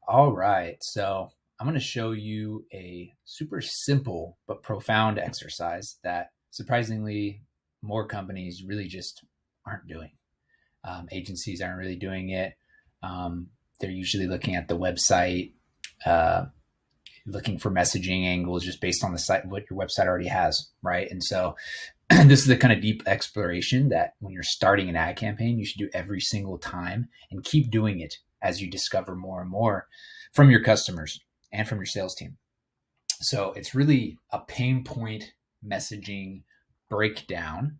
All right. So I'm going to show you a super simple but profound exercise that surprisingly more companies really just aren't doing. Agencies aren't really doing it. Um, they're usually looking at the website, uh, looking for messaging angles just based on the site, what your website already has, right? And so this is the kind of deep exploration that when you're starting an ad campaign, you should do every single time and keep doing it as you discover more and more from your customers and from your sales team. So it's really a pain point messaging breakdown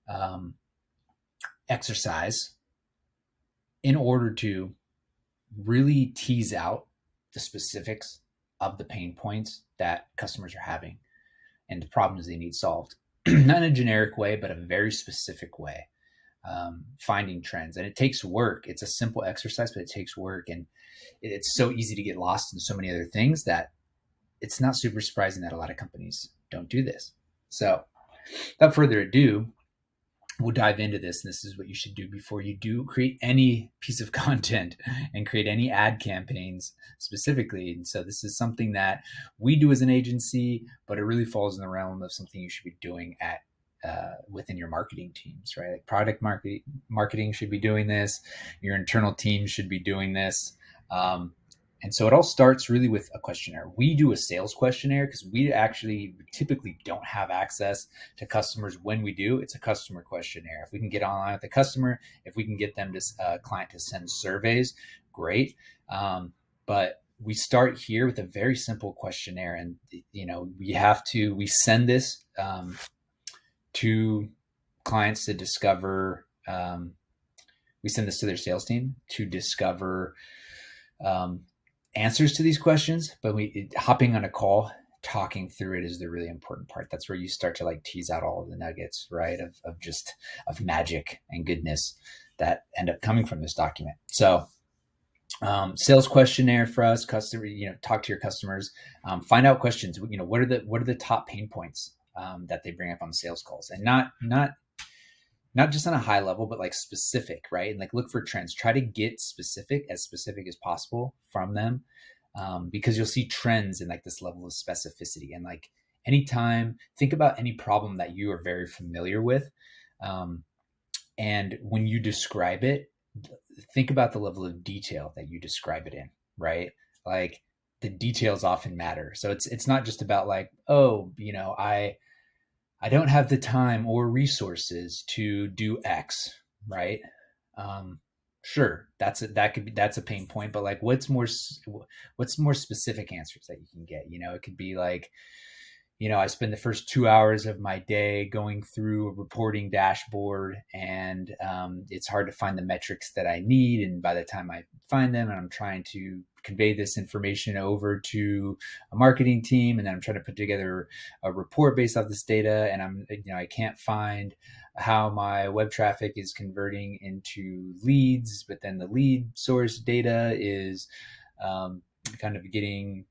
um, exercise in order to really tease out the specifics of the pain points that customers are having and the problems they need solved. Not in a generic way, but a very specific way. Finding trends. And it takes work. It's a simple exercise, but it takes work. And it's so easy to get lost in so many other things that it's not super surprising that a lot of companies don't do this. So without further ado, we'll dive into this. And this is what you should do before you do create any piece of content and create any ad campaigns specifically. And so this is something that we do as an agency, but it really falls in the realm of something you should be doing at within your marketing teams, right? Like product marketing should be doing this. Your internal teams should be doing this. And so it all starts really with a questionnaire. We do a sales questionnaire because we actually typically don't have access to customers. When we do, it's a customer questionnaire. If we can get online with the customer, if we can get them to client to send surveys, great. But we start here with a very simple questionnaire, and we send this to clients to discover. We send this to their sales team to discover answers to these questions, but hopping on a call, talking through it is the really important part. That's where you start to like tease out all of the nuggets, right? Of magic and goodness that end up coming from this document. So sales questionnaire for us, customer, talk to your customers, find out questions, what are the top pain points that they bring up on the sales calls, and not just on a high level, but like specific, right? And like look for trends, try to get as specific as possible from them. Because you'll see trends in like this level of specificity. And like anytime, think about any problem that you are very familiar with. And when you describe it, think about the level of detail that you describe it in, right? Like the details often matter. So it's not just about like, oh, I don't have the time or resources to do X, right? Sure, that's a pain point, but like, what's more specific answers that you can get? It could be like, I spend the first 2 hours of my day going through a reporting dashboard, and it's hard to find the metrics that I need. And by the time I find them, and I'm trying to convey this information over to a marketing team, and then I'm trying to put together a report based off this data, and I can't find how my web traffic is converting into leads, but then the lead source data is kind of getting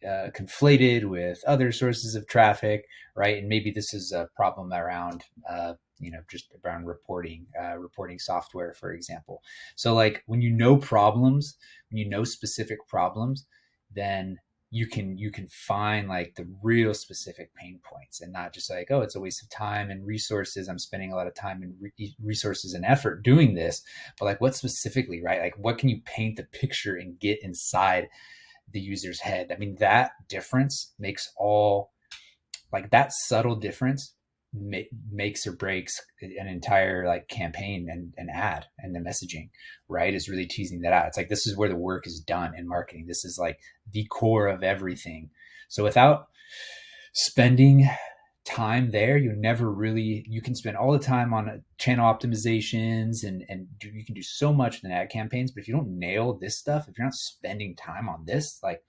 conflated with other sources of traffic, right? And maybe this is a problem around, just around reporting software, for example. So like when when you know specific problems, then you can find like the real specific pain points, and not just like, oh, it's a waste of time and resources. I'm spending a lot of time and resources and effort doing this, but like what specifically, right? Like what can you paint the picture and get inside the user's head? I mean, that difference that subtle difference makes or breaks an entire like campaign and an ad, and the messaging, right, is really teasing that out. It's like, this is where the work is done in marketing. This is like the core of everything. So without spending time there, you can spend all the time on channel optimizations and you can do so much in ad campaigns, but if you don't nail this stuff, if you're not spending time on this, like,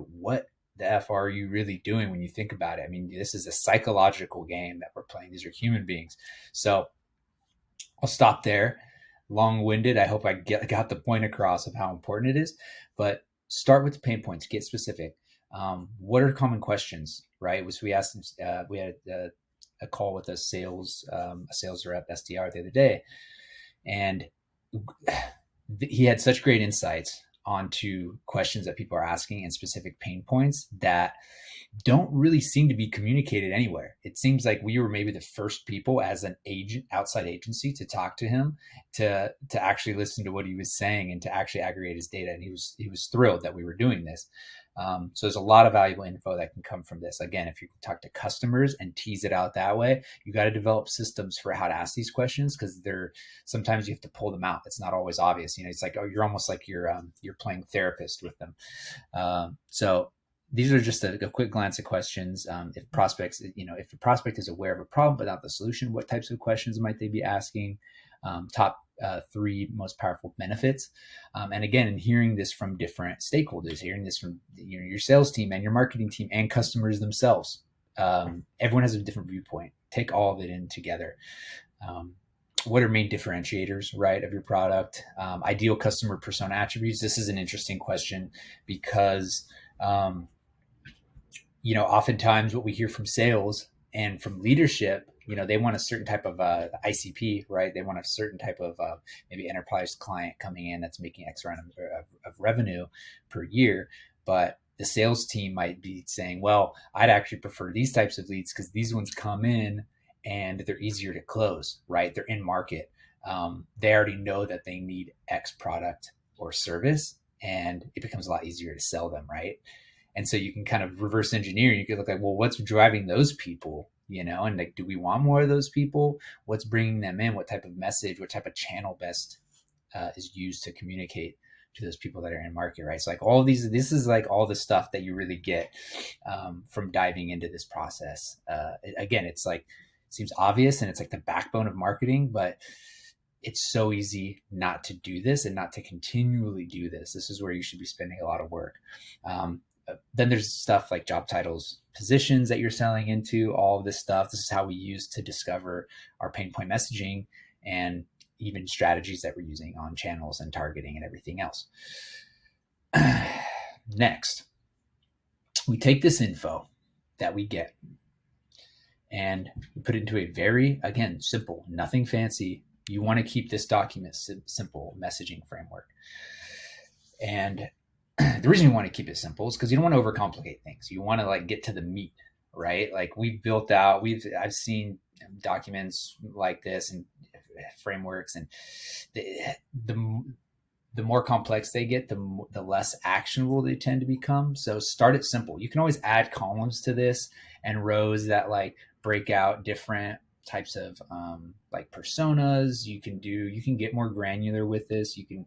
what the F are you really doing when you think about it? I mean, this is a psychological game that we're playing. These are human beings. So I'll stop there. Long-winded. I hope I got the point across of how important it is, but start with the pain points, get specific. What are common questions, right? So we asked, we had a call with a sales rep, SDR, the other day, and he had such great insights onto questions that people are asking and specific pain points that don't really seem to be communicated anywhere. It seems like we were maybe the first people as an agent, outside agency, to talk to him, to actually listen to what he was saying and to actually aggregate his data. And he was thrilled that we were doing this. So there's a lot of valuable info that can come from this. Again, if you talk to customers and tease it out that way, you got to develop systems for how to ask these questions, because they're sometimes you have to pull them out. It's not always obvious. You know, it's like, oh, you're almost like you're playing therapist with them. So these are just a quick glance at questions. If prospects, you know, if the prospect is aware of a problem but not the solution, what types of questions might they be asking? Top 3 most powerful benefits. And again, in hearing this from different stakeholders, hearing this from your sales team and your marketing team and customers themselves, everyone has a different viewpoint. Take all of it in together. What are main differentiators, right, of your product? Ideal customer persona attributes. This is an interesting question because oftentimes what we hear from sales and from leadership, they want a certain type of ICP, right? They want a certain type of maybe enterprise client coming in that's making X amount of revenue per year. But the sales team might be saying, well, I'd actually prefer these types of leads because these ones come in and they're easier to close, right? They're in market. They already know that they need X product or service, and it becomes a lot easier to sell them, right? And so you can kind of reverse engineer. You could look like, well, what's driving those people, and like, do we want more of those people? What's bringing them in? What type of message, what type of channel best is used to communicate to those people that are in market, right? So like all of these, this is like all the stuff that you really get from diving into this process. Again, it's like, it seems obvious and it's like the backbone of marketing, but it's so easy not to do this and not to continually do this. This is where you should be spending a lot of work. Then there's stuff like job titles, positions that you're selling into, all of this stuff. This is how we use to discover our pain point messaging and even strategies that we're using on channels and targeting and everything else. Next, we take this info that we get and we put it into a very, again, simple, nothing fancy. You want to keep this document simple messaging framework. And the reason you want to keep it simple is because you don't want to overcomplicate things. You want to like get to the meat, right? Like I've seen documents like this and frameworks, and the more complex they get, the less actionable they tend to become. So start it simple. You can always add columns to this and rows that like break out different types of like personas. You can get more granular with this. You can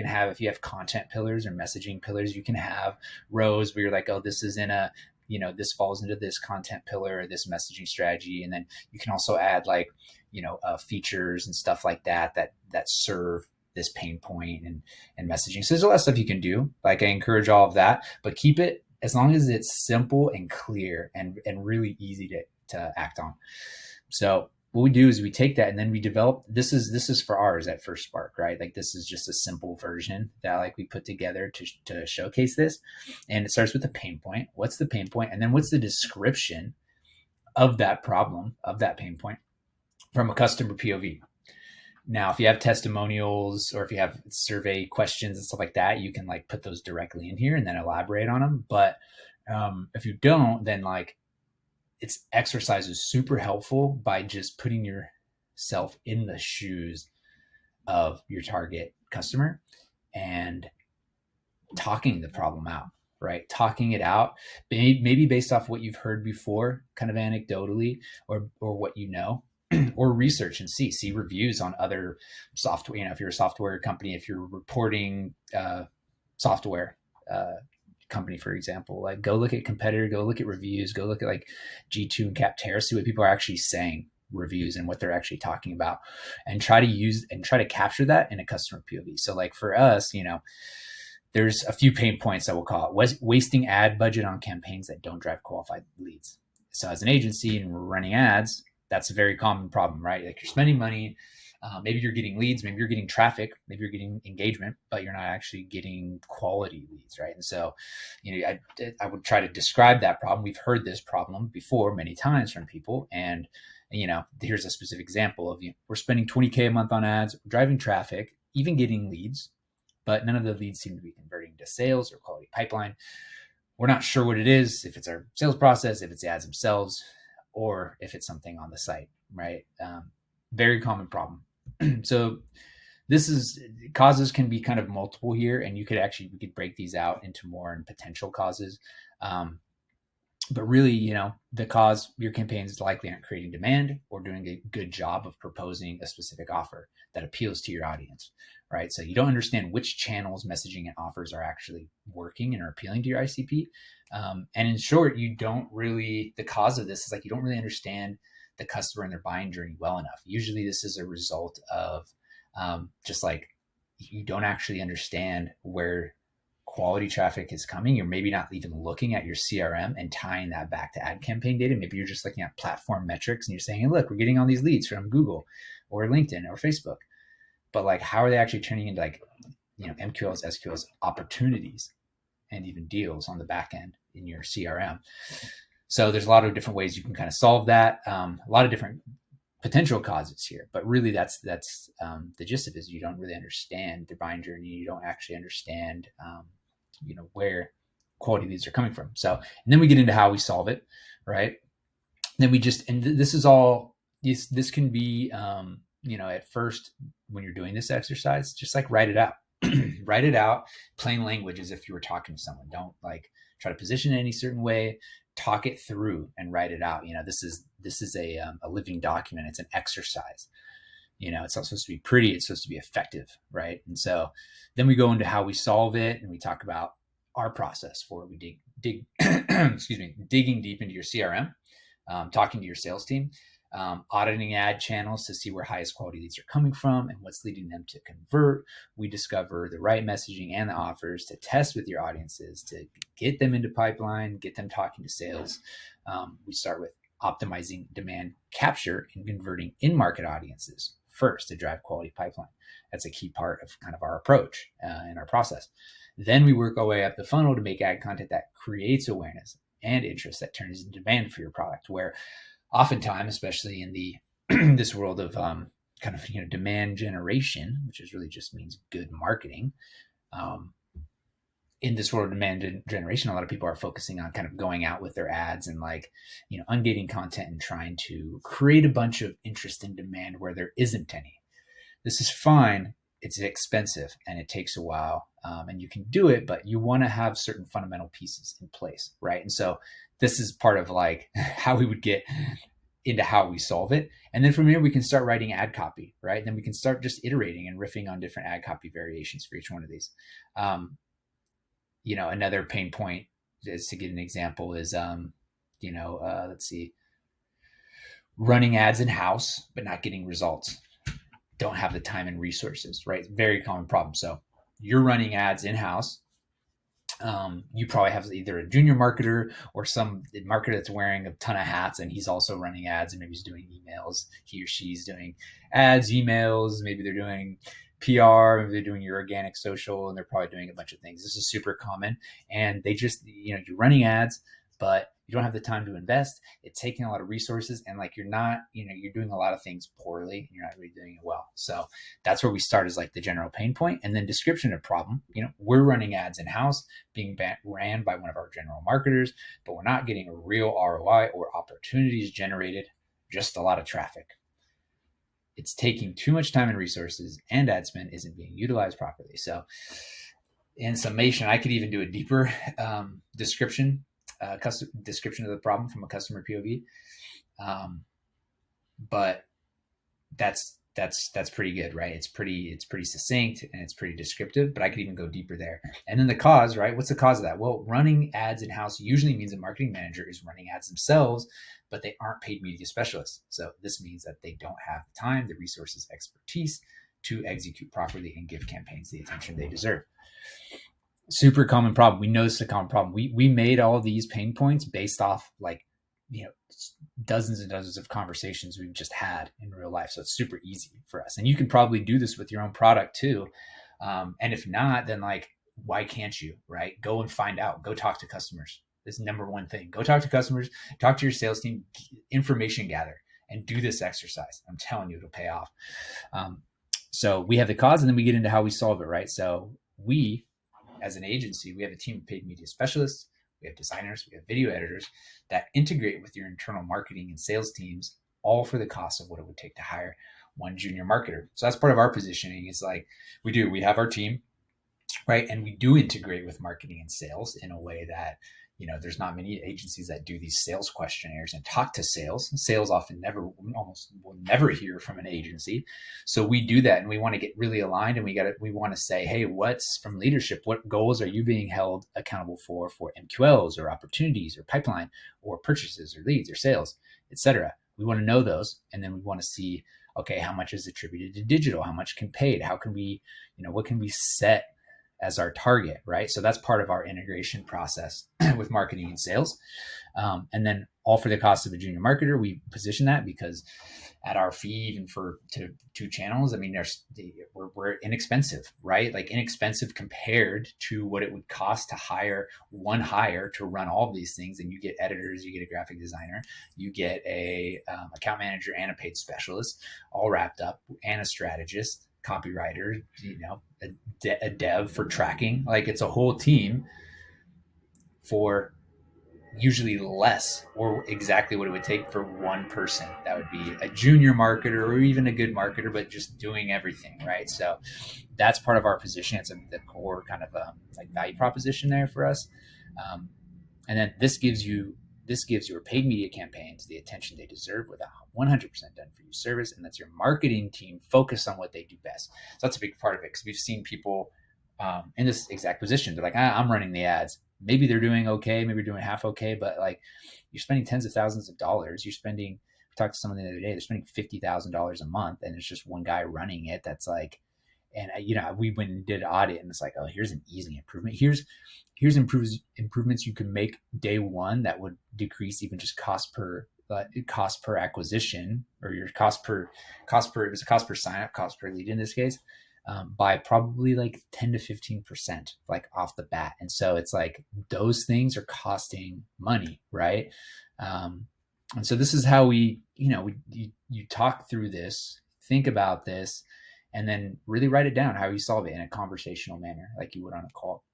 have, if you have content pillars or messaging pillars, you can have rows where you're like, oh, this is in a, this falls into this content pillar or this messaging strategy. And then you can also add like, features and stuff like that serve this pain point and messaging. So there's a lot of stuff you can do. Like, I encourage all of that, but keep it, as long as it's simple and clear and really easy to act on. So what we do is we take that and then we develop, this is for ours at First Spark, right? Like, this is just a simple version that like we put together to showcase this. And it starts with the pain point. What's the pain point? And then what's the description of that problem, of that pain point from a customer POV? Now, if you have testimonials or if you have survey questions and stuff like that, you can like put those directly in here and then elaborate on them. But if you don't, then like, its exercise is super helpful by just putting yourself in the shoes of your target customer and talking the problem out, right? Talking it out, maybe based off what you've heard before, kind of anecdotally, or what or research and see reviews on other software. If you're a software company, if you're reporting software company, for example, like go look at competitor, go look at reviews, go look at like G2 and Capterra, see what people are actually saying, reviews, and what they're actually talking about, and try to capture that in a customer POV. So like for us, there's a few pain points that we'll call it. Wasting ad budget on campaigns that don't drive qualified leads. So as an agency and we're running ads, that's a very common problem, right? Like, you're spending money, maybe you're getting leads, maybe you're getting traffic, maybe you're getting engagement, but you're not actually getting quality leads, right? And so, I would try to describe that problem. We've heard this problem before many times from people, and here's a specific example of we're spending $20K a month on ads, driving traffic, even getting leads, but none of the leads seem to be converting to sales or quality pipeline. We're not sure what it is, if it's our sales process, if it's the ads themselves, or if it's something on the site, right? Very common problem. So this is, causes can be kind of multiple here, and we could break these out into more and potential causes. But really, the cause, your campaigns likely aren't creating demand or doing a good job of proposing a specific offer that appeals to your audience, right? So you don't understand which channels, messaging, and offers are actually working and are appealing to your ICP. And in short, the cause of this is you don't really understand the customer and their buying journey well enough. Usually this is a result of you don't actually understand where quality traffic is coming. You're maybe not even looking at your CRM and tying that back to ad campaign data. Maybe you're just looking at platform metrics and you're saying, hey, look, we're getting all these leads from Google or LinkedIn or Facebook. But how are they actually turning into MQLs, SQLs, opportunities, and even deals on the back end in your CRM? So there's a lot of different ways you can kind of solve that. A lot of different potential causes here, but really that's the gist of it is you don't really understand their buying journey. You don't actually understand, where quality leads are coming from. So, and then we get into how we solve it, right? Then this can be, at first when you're doing this exercise, just write it out, write it out, plain language, as if you were talking to someone. Don't try to position it any certain way. Talk it through and write it out. This is a living document. It's an exercise. It's not supposed to be pretty. It's supposed to be effective, right? And so then we go into how we solve it, and we talk about our process for it. We digging deep into your CRM, talking to your sales team, auditing ad channels to see where highest quality leads are coming from and what's leading them to convert. We discover the right messaging and the offers to test with your audiences to get them into pipeline, get them talking to sales. We start with optimizing demand capture and converting in-market audiences first to drive quality pipeline. That's a key part of kind of our approach in our process. Then we work our way up the funnel to make ad content that creates awareness and interest that turns into demand for your product, where oftentimes, especially in the this world of demand generation, which is really just means good marketing. In this world of demand generation, a lot of people are focusing on kind of going out with their ads and ungating content and trying to create a bunch of interest and demand where there isn't any. This is fine. It's expensive and it takes a while, and you can do it, but you want to have certain fundamental pieces in place, right? And so this is part of how we would get into how we solve it. And then from here, we can start writing ad copy, right? And then we can start just iterating and riffing on different ad copy variations for each one of these. Another pain point is, to get an example, is, let's see, running ads in-house, but not getting results. Don't have the time and resources, right? Very common problem. So you're running ads in-house. You probably have either a junior marketer or some marketer that's wearing a ton of hats, and he's also running ads, and maybe he's doing emails. He or she's doing ads, emails. Maybe they're doing PR, maybe they're doing your organic social, and they're probably doing a bunch of things. This is super common. And they just, you're running ads, but you don't have the time to invest. It's taking a lot of resources, and you're not, you're doing a lot of things poorly and you're not really doing it well. So that's where we start, is the general pain point, and then description of problem. We're running ads in-house, being ran by one of our general marketers, but we're not getting a real ROI or opportunities generated, just a lot of traffic. It's taking too much time and resources, and ad spend isn't being utilized properly. So in summation, I could even do a deeper description of the problem from a customer POV. But that's pretty good, right? It's pretty succinct and it's pretty descriptive, but I could even go deeper there. And then the cause, right? What's the cause of that? Well, running ads in-house usually means a marketing manager is running ads themselves, but they aren't paid media specialists. So this means that they don't have the time, the resources, expertise to execute properly and give campaigns the attention they deserve. Super common problem. We know this is a common problem. We made all these pain points based off dozens and dozens of conversations we've just had in real life. So it's super easy for us. And you can probably do this with your own product too. And if not, then why can't you, right? Go and find out. Go talk to customers. This is number one thing. Go talk to customers, talk to your sales team, information gather, and do this exercise. I'm telling you, it'll pay off. So we have the cause, and then we get into how we solve it, right? So we, as an agency, we have a team of paid media specialists, we have designers, we have video editors that integrate with your internal marketing and sales teams, all for the cost of what it would take to hire one junior marketer. So that's part of our positioning. Is like we have our team, right? And we do integrate with marketing and sales in a way that, there's not many agencies that do these sales questionnaires and talk to sales. Sales often almost will never hear from an agency. So we do that, and we want to get really aligned, and we want to say, hey, what's from leadership? What goals are you being held accountable for MQLs or opportunities or pipeline or purchases or leads or sales, etc. We want to know those. And then we want to see, okay, how much is attributed to digital? How much can paid? How can we, what can we set as our target, right? So that's part of our integration process with marketing and sales. And then all for the cost of a junior marketer. We position that because at our fee, even for two channels, I mean, we're inexpensive, right? Like inexpensive compared to what it would cost to hire one hire to run all of these things. And you get editors, you get a graphic designer, you get a account manager and a paid specialist all wrapped up, and a strategist, copywriter, a dev for tracking. Like it's a whole team for usually less, or exactly what it would take for one person. That would be a junior marketer or even a good marketer, but just doing everything, right? So that's part of our position. It's the core kind of like value proposition there for us. And then this gives your paid media campaigns the attention they deserve with a 100% done for you service. And that's your marketing team focused on what they do best. So that's a big part of it, because we've seen people in this exact position. They're like, I'm running the ads. Maybe they're doing okay, maybe doing half okay, but like you're spending tens of thousands of dollars. We talked to someone the other day, they're spending $50,000 a month, and it's just one guy running it. That's like, and we went and did an audit, and it's like, oh, here's an easy improvement. Here's improvements you can make day one that would decrease even just cost per acquisition, or your cost per sign up, cost per lead in this case, by probably like 10 to 15%, like off the bat. And so it's like those things are costing money, right? And so this is how you talk through this, think about this, and then really write it down how you solve it in a conversational manner, like you would on a call.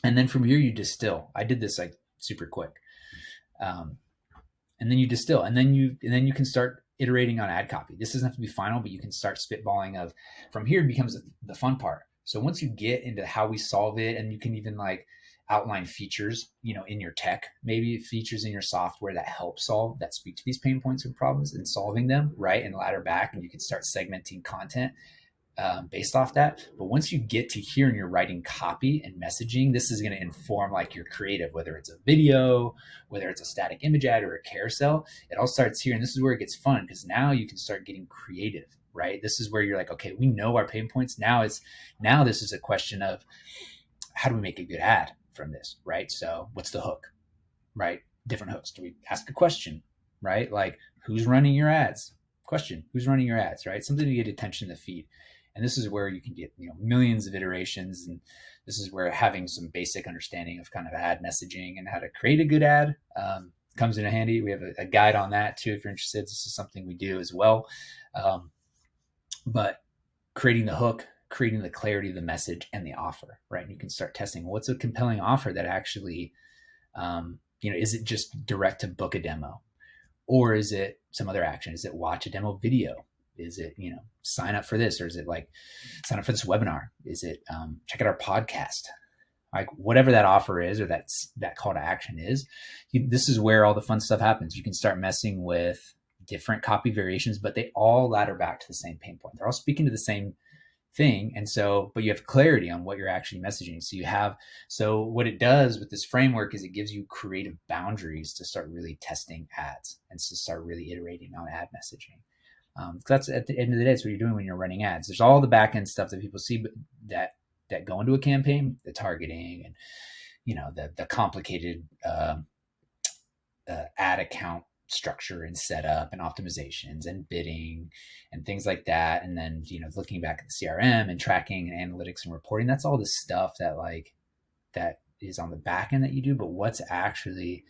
And then from here you distill. I did this like super quick. And then you distill, and then you can start iterating on ad copy. This doesn't have to be final, but you can start spitballing from here. It becomes the fun part. So once you get into how we solve it, and you can even like outline features, in your tech, maybe features in your software that help speak to these pain points and problems and solving them, right? And ladder back, and you can start segmenting content based off that. But once you get to here and you're writing copy and messaging, this is going to inform like your creative, whether it's a video, whether it's a static image ad or a carousel. It all starts here. And this is where it gets fun, because now you can start getting creative, right? This is where you're like, okay, we know our pain points. Now this is a question of how do we make a good ad from this, right? So what's the hook, right? Different hooks. Do we ask a question, right? Like, who's running your ads? Question, who's running your ads, right? Something to get attention to the feed. And this is where you can get millions of iterations, and this is where having some basic understanding of kind of ad messaging and how to create a good ad comes in handy. We have a guide on that too if you're interested. This is something we do as well. But creating the hook, creating the clarity of the message and the offer, right? And you can start testing what's a compelling offer that actually, is it just direct to book a demo, or is it some other action? Is it watch a demo video? Is it, sign up for this, or is it like sign up for this webinar? Is it check out our podcast? Like whatever that offer is, or that call to action is, this is where all the fun stuff happens. You can start messing with different copy variations, but they all ladder back to the same pain point. They're all speaking to the same thing. And so, but you have clarity on what you're actually messaging. So what it does with this framework is it gives you creative boundaries to start really testing ads and to start really iterating on ad messaging. That's at the end of the day, it's what you're doing when you're running ads. There's all the back end stuff that people see that go into a campaign, the targeting and, the complicated ad account structure and setup and optimizations and bidding and things like that. And then, looking back at the CRM and tracking and analytics and reporting, that's all the stuff that is on the back end that you do. But what's actually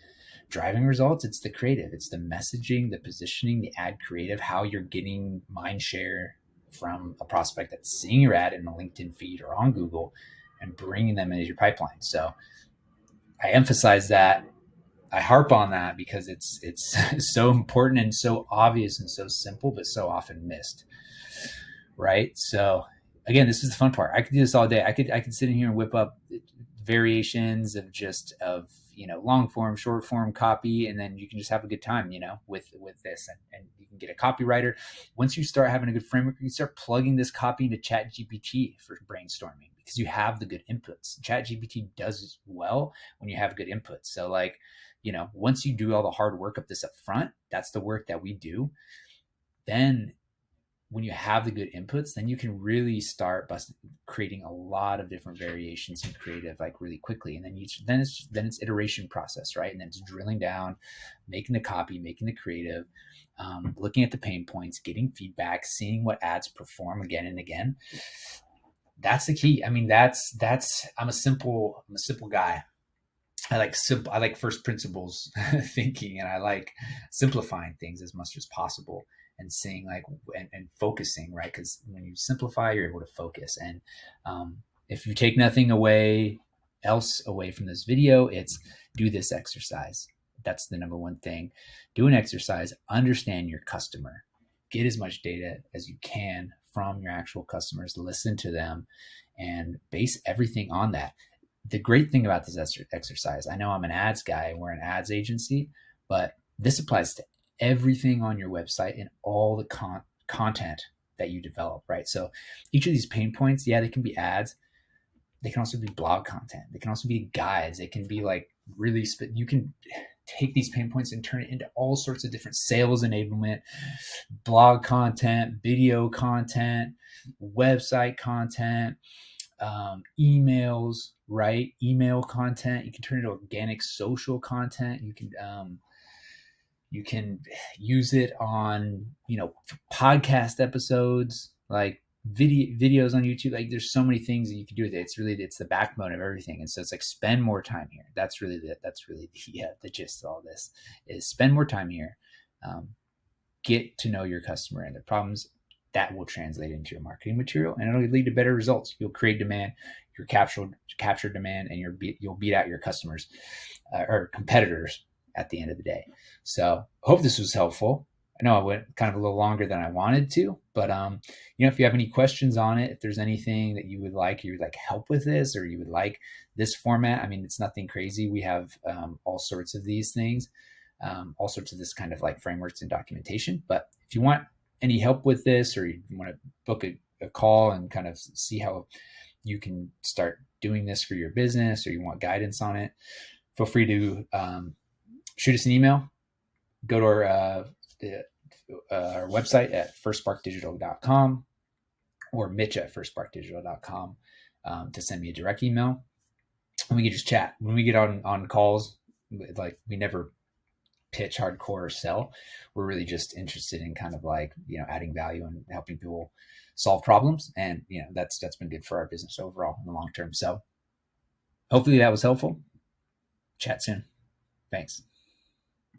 driving results? It's the creative, it's the messaging, the positioning, the ad creative, how you're getting mind share from a prospect that's seeing your ad in the LinkedIn feed or on Google, and bringing them into your pipeline. So I emphasize that. I harp on that because it's so important and so obvious and so simple, but so often missed. Right. So again, this is the fun part. I could do this all day. I could sit in here and whip up variations of long form, short form copy, and then you can just have a good time, with this, and you can get a copywriter. Once you start having a good framework, you can start plugging this copy into ChatGPT for brainstorming because you have the good inputs. ChatGPT does well when you have good inputs. So once you do all the hard work of this up front, that's the work that we do. Then when you have the good inputs, then you can really start creating a lot of different variations and creative really quickly. And then it's iteration process, right? And then it's drilling down, making the copy, making the creative, looking at the pain points, getting feedback, seeing what ads perform again and again. That's the key. I mean, I'm a simple guy. I like first principles thinking, and I like simplifying things as much as possible and seeing and focusing, right? Because when you simplify, you're able to focus. And if you take nothing away from this video, it's do this exercise. That's the number one thing. Do an exercise, understand your customer, get as much data as you can from your actual customers, listen to them, and base everything on that. The great thing about this exercise, I know I'm an ads guy, we're an ads agency, but this applies to everything on your website and all the content that you develop, right? So each of these pain points, they can be ads. They can also be blog content. They can also be guides. They can be you can take these pain points and turn it into all sorts of different sales enablement, blog content, video content, website content, emails, right? Email content. You can turn it into organic social content. You can use it on, podcast episodes, like videos on YouTube. There's so many things that you can do with it. It's the backbone of everything. And so it's spend more time here. That's really the gist of all this is spend more time here. Get to know your customer and their problems. That will translate into your marketing material, and it'll lead to better results. You'll create demand, you'll capture demand, and you'll beat out your customers or competitors at the end of the day. So I hope this was helpful. I know I went kind of a little longer than I wanted to, but if you have any questions on it, if there's anything that you would like help with this, or you would like this format, I mean, it's nothing crazy. We have all sorts of these things, all sorts of this kind of frameworks and documentation. But if you want any help with this, or you want to book a call and kind of see how you can start doing this for your business, or you want guidance on it, feel free to shoot us an email. Go to our website at firstsparkdigital.com or Mitch at firstsparkdigital.com to send me a direct email, and we can just chat. When we get on calls, we never pitch hardcore or sell. We're really just interested in kind of adding value and helping people solve problems. And, that's been good for our business overall in the long term. So hopefully that was helpful. Chat soon. Thanks.